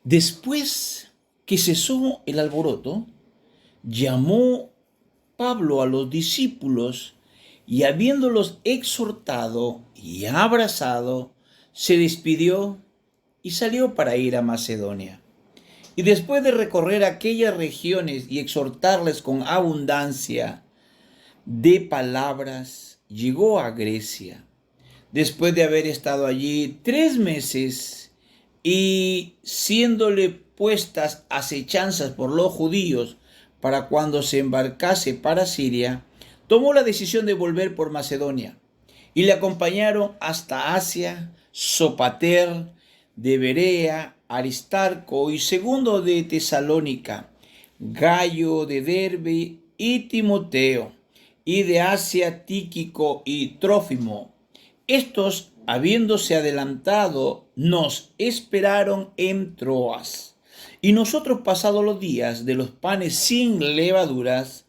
Después que cesó el alboroto, llamó Pablo a los discípulos y habiéndolos exhortado y abrazado, se despidió y salió para ir a Macedonia. Y después de recorrer aquellas regiones y exhortarles con abundancia de palabras, llegó a Grecia. Después de haber estado allí 3 meses y siéndole puestas acechanzas por los judíos para cuando se embarcase para Siria, tomó la decisión de volver por Macedonia y le acompañaron hasta Asia, Sopater de Berea, Aristarco y Segundo de Tesalónica, Gayo de Derbe y Timoteo, y de Asia Tíquico y Trófimo. Estos, habiéndose adelantado, nos esperaron en Troas. Y nosotros, pasados los días de los panes sin levaduras,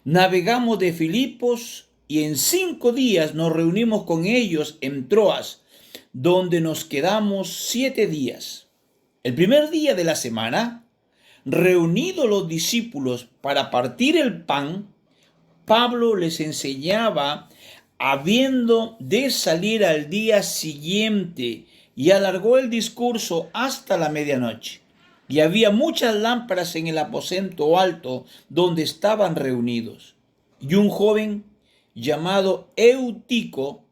navegamos de Filipos y en 5 días nos reunimos con ellos en Troas, donde nos quedamos 7 días. El primer día de la semana, reunidos los discípulos para partir el pan, Pablo les enseñaba habiendo de salir al día siguiente y alargó el discurso hasta la medianoche. Y había muchas lámparas en el aposento alto donde estaban reunidos. Y un joven llamado Eutico,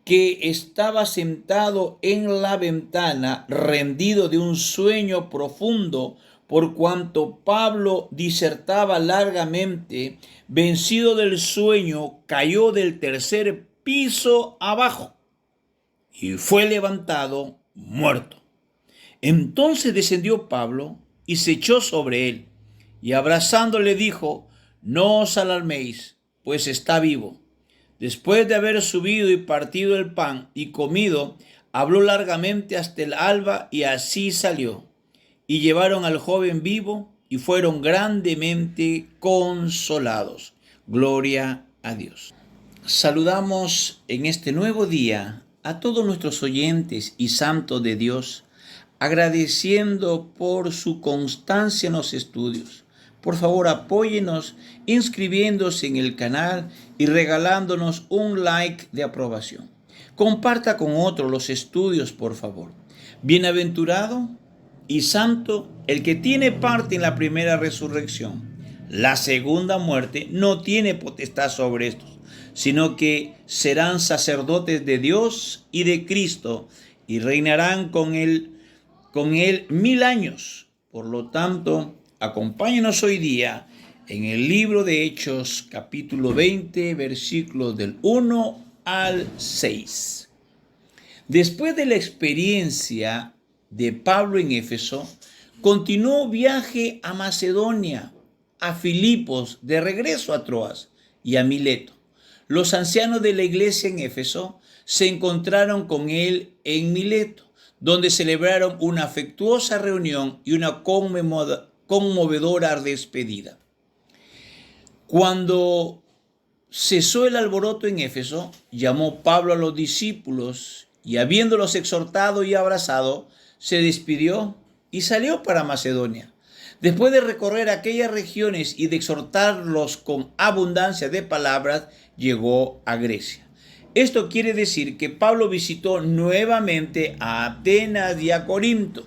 que estaba sentado en la ventana, rendido de un sueño profundo, por cuanto Pablo disertaba largamente, vencido del sueño, cayó del 3er piso abajo y fue levantado muerto. Entonces descendió Pablo y se echó sobre él, y abrazándole dijo: no os alarméis, pues está vivo. Después de haber subido y partido el pan y comido, habló largamente hasta el alba y así salió. Y llevaron al joven vivo y fueron grandemente consolados. Gloria a Dios. Saludamos en este nuevo día a todos nuestros oyentes y santos de Dios, agradeciendo por su constancia en los estudios. Por favor, apóyenos inscribiéndose en el canal y regalándonos un like de aprobación. Comparta con otros los estudios, por favor. Bienaventurado y santo el que tiene parte en la primera resurrección. La segunda muerte no tiene potestad sobre estos, sino que serán sacerdotes de Dios y de Cristo y reinarán con él 1000 años. Por lo tanto, acompáñenos hoy día en el libro de Hechos, capítulo 20, versículos del 1 al 6. Después de la experiencia de Pablo en Éfeso, continuó viaje a Macedonia, a Filipos, de regreso a Troas y a Mileto. Los ancianos de la iglesia en Éfeso se encontraron con él en Mileto, donde celebraron una afectuosa reunión y una conmovedora despedida. Cuando cesó el alboroto en Éfeso, llamó Pablo a los discípulos y habiéndolos exhortado y abrazado, se despidió y salió para Macedonia. Después de recorrer aquellas regiones y de exhortarlos con abundancia de palabras, llegó a Grecia. Esto quiere decir que Pablo visitó nuevamente a Atenas y a Corinto.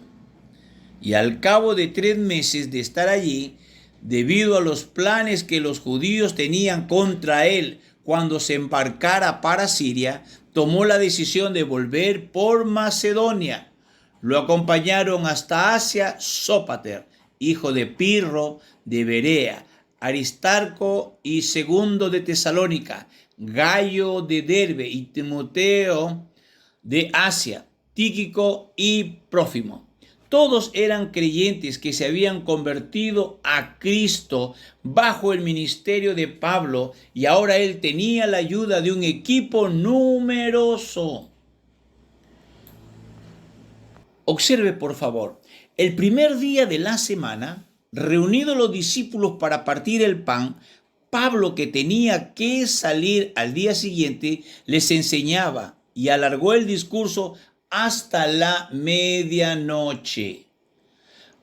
Y al cabo de 3 meses de estar allí, debido a los planes que los judíos tenían contra él cuando se embarcara para Siria, tomó la decisión de volver por Macedonia. Lo acompañaron hasta Asia Sópater, hijo de Pirro de Berea, Aristarco y Segundo de Tesalónica, Gayo de Derbe y Timoteo de Asia, Tíquico y Trófimo. Todos eran creyentes que se habían convertido a Cristo bajo el ministerio de Pablo y ahora él tenía la ayuda de un equipo numeroso. Observe, por favor, el primer día de la semana, reunidos los discípulos para partir el pan, Pablo, que tenía que salir al día siguiente, les enseñaba y alargó el discurso hasta la medianoche.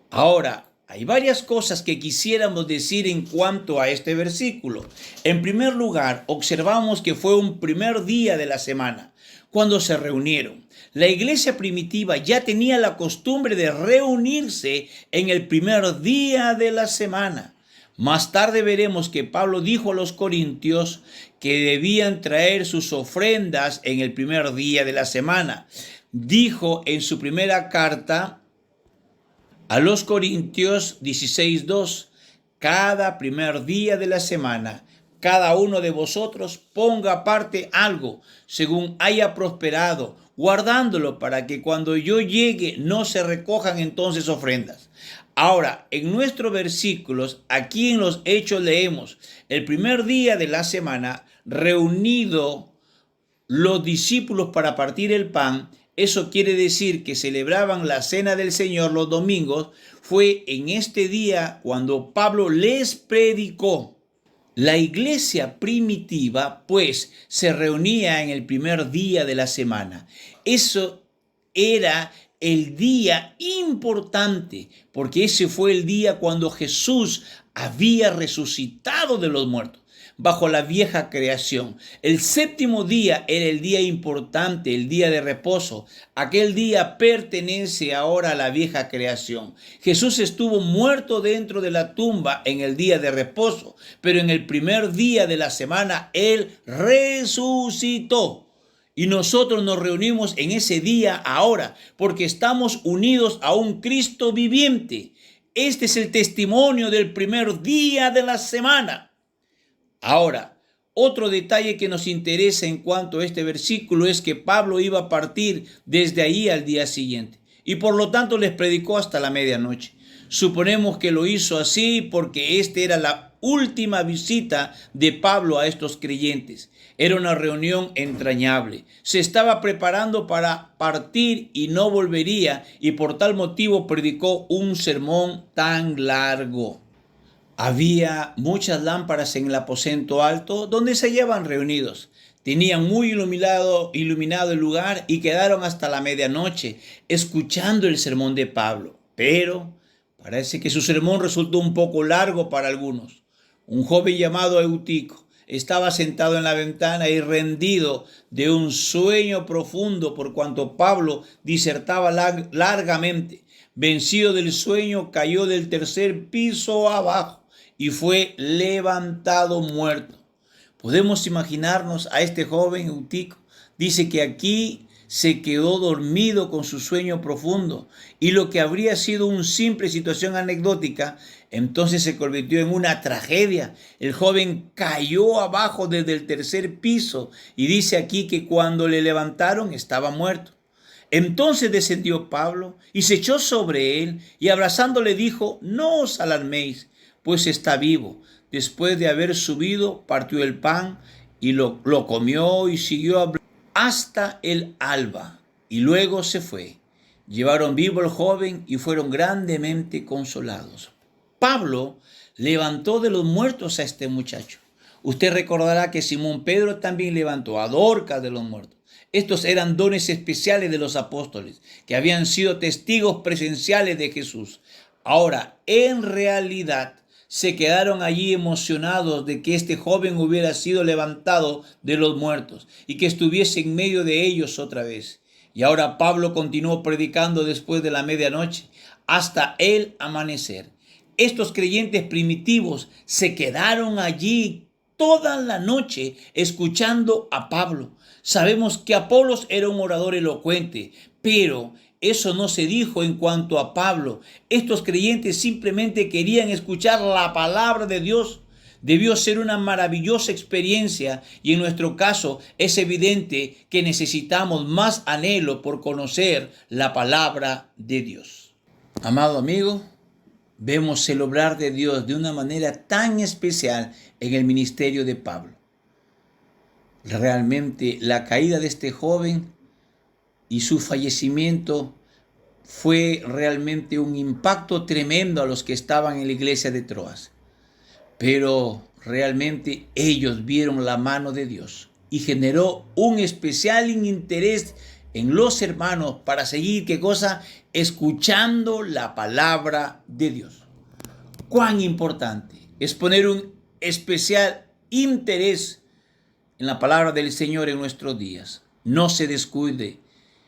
Ahora, hay varias cosas que quisiéramos decir en cuanto a este versículo. En primer lugar, observamos que fue un primer día de la semana, cuando se reunieron. La iglesia primitiva ya tenía la costumbre de reunirse en el primer día de la semana. Más tarde veremos que Pablo dijo a los corintios que debían traer sus ofrendas en el primer día de la semana. Dijo en su primera carta a los Corintios 16:2, cada primer día de la semana, cada uno de vosotros ponga aparte algo, según haya prosperado, guardándolo para que cuando yo llegue no se recojan entonces ofrendas. Ahora, en nuestros versículos, aquí en los Hechos leemos, el primer día de la semana, reunido los discípulos para partir el pan. Eso quiere decir que celebraban la cena del Señor los domingos. Fue en este día cuando Pablo les predicó. La iglesia primitiva, pues, se reunía en el primer día de la semana. Eso era el día importante, porque ese fue el día cuando Jesús había resucitado de los muertos, bajo la vieja creación. El séptimo día era el día importante, el día de reposo. Aquel día pertenece ahora a la vieja creación. Jesús estuvo muerto dentro de la tumba en el día de reposo, pero en el primer día de la semana Él resucitó. Y nosotros nos reunimos en ese día ahora, porque estamos unidos a un Cristo viviente. Este es el testimonio del primer día de la semana. Ahora, otro detalle que nos interesa en cuanto a este versículo es que Pablo iba a partir desde ahí al día siguiente y por lo tanto les predicó hasta la medianoche. Suponemos que lo hizo así porque esta era la última visita de Pablo a estos creyentes. Era una reunión entrañable. Se estaba preparando para partir y no volvería, y por tal motivo predicó un sermón tan largo. Había muchas lámparas en el aposento alto donde se hallaban reunidos. Tenían muy iluminado el lugar y quedaron hasta la medianoche escuchando el sermón de Pablo. Pero parece que su sermón resultó un poco largo para algunos. Un joven llamado Eutico estaba sentado en la ventana y rendido de un sueño profundo por cuanto Pablo disertaba largamente. Vencido del sueño, cayó del tercer piso abajo y fue levantado muerto. Podemos imaginarnos a este joven Eutico. Dice que aquí se quedó dormido con su sueño profundo y lo que habría sido una simple situación anecdótica, entonces se convirtió en una tragedia. El joven cayó abajo desde el tercer piso y dice aquí que cuando le levantaron estaba muerto. Entonces descendió Pablo y se echó sobre él y abrazándole dijo: no os alarméis, pues está vivo. Después de haber subido, partió el pan y lo comió y siguió hablando hasta el alba, y luego se fue. Llevaron vivo al joven y fueron grandemente consolados. Pablo levantó de los muertos a este muchacho. Usted recordará que Simón Pedro también levantó a Dorcas de los muertos. Estos eran dones especiales de los apóstoles, que habían sido testigos presenciales de Jesús. Ahora, en realidad, se quedaron allí emocionados de que este joven hubiera sido levantado de los muertos y que estuviese en medio de ellos otra vez. Y ahora Pablo continuó predicando después de la medianoche hasta el amanecer. Estos creyentes primitivos se quedaron allí toda la noche escuchando a Pablo. Sabemos que Apolos era un orador elocuente, pero eso no se dijo en cuanto a Pablo. Estos creyentes simplemente querían escuchar la palabra de Dios. Debió ser una maravillosa experiencia y en nuestro caso es evidente que necesitamos más anhelo por conocer la palabra de Dios. Amado amigo, vemos el obrar de Dios de una manera tan especial en el ministerio de Pablo. Realmente la caída de este joven y su fallecimiento fue realmente un impacto tremendo a los que estaban en la iglesia de Troas. Pero realmente ellos vieron la mano de Dios y generó un especial interés en los hermanos para seguir, ¿qué cosa? Escuchando la palabra de Dios. Cuán importante es poner un especial interés en la palabra del Señor en nuestros días. No se descuide,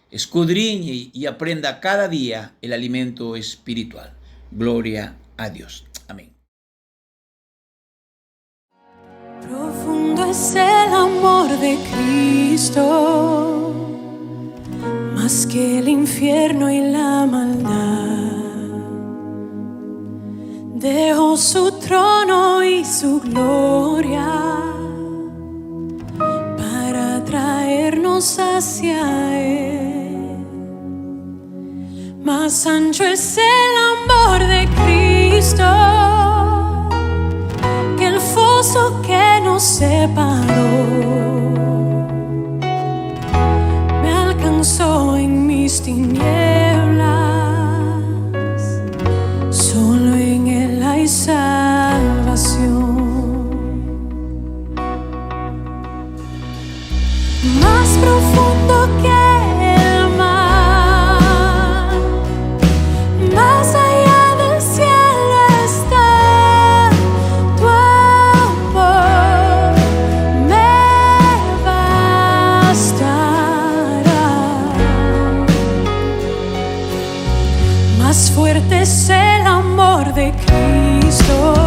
escudriñe y aprenda cada día el alimento espiritual. Gloria a Dios. Amén. Profundo es el amor de Cristo, más que el infierno y la maldad. Dejó su trono y su gloria para traernos hacia Él. Más ancho es el amor de Cristo que el foso que nos separó. Me alcanzó en mis tinieblas, solo en Él hay salvación. Más profundo que el mar, más allá del cielo está tu amor, me bastará. Más fuerte es el amor de Cristo